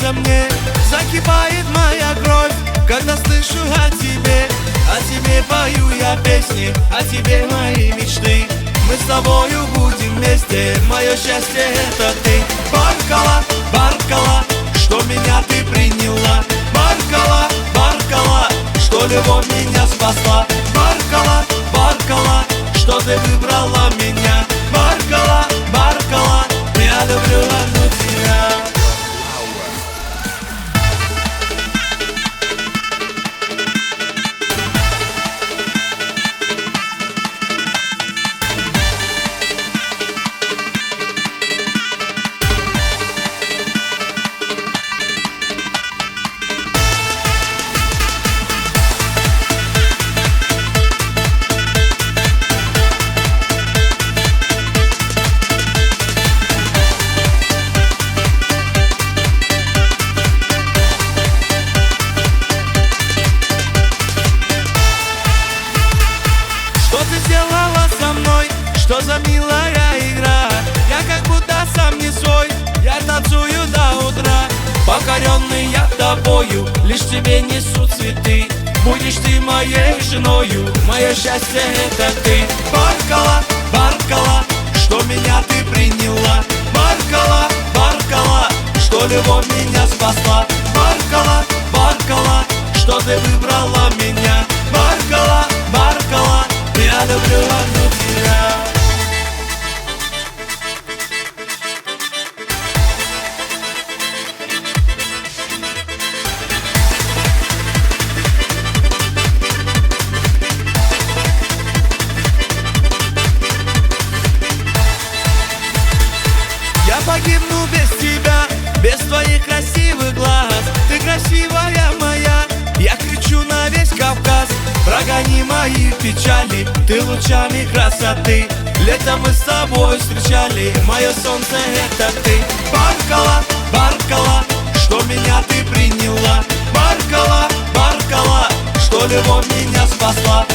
нравишься мне. Закипает моя кровь, когда слышу о тебе. О тебе пою я песни, о тебе мои мечты. Мы с тобою будем вместе, мое счастье это ты. Баркала, Баркала, что меня ты приняла. Баркала, Баркала, что любовь меня спасла. Баркала, Баркала, что ты выбрала меня. Баркала, Баркала, я люблю одну тебя. Что ты сделала со мной? Что за милая игра? Я как будто сам не свой, я танцую до утра. Покоренный я тобою, лишь тебе несу цветы. Будешь ты моей женою, мое счастье это ты. Баркала, Баркала, что меня ты приняла. Баркала, Баркала, что любовь меня спасла. Баркала, Баркала, что ты выбрала меня. Баркала, Баркала, я люблю одну тебя. Я погибну без тебя, без твоих красивых глаз. Ты красивая моя, я кричу на весь Кавказ. Прогони мои печали, ты лучами красоты. Летом мы с тобой встречали, мое солнце это ты. Баркала, Баркала, что меня ты приняла. Баркала, Баркала, что любовь меня спасла.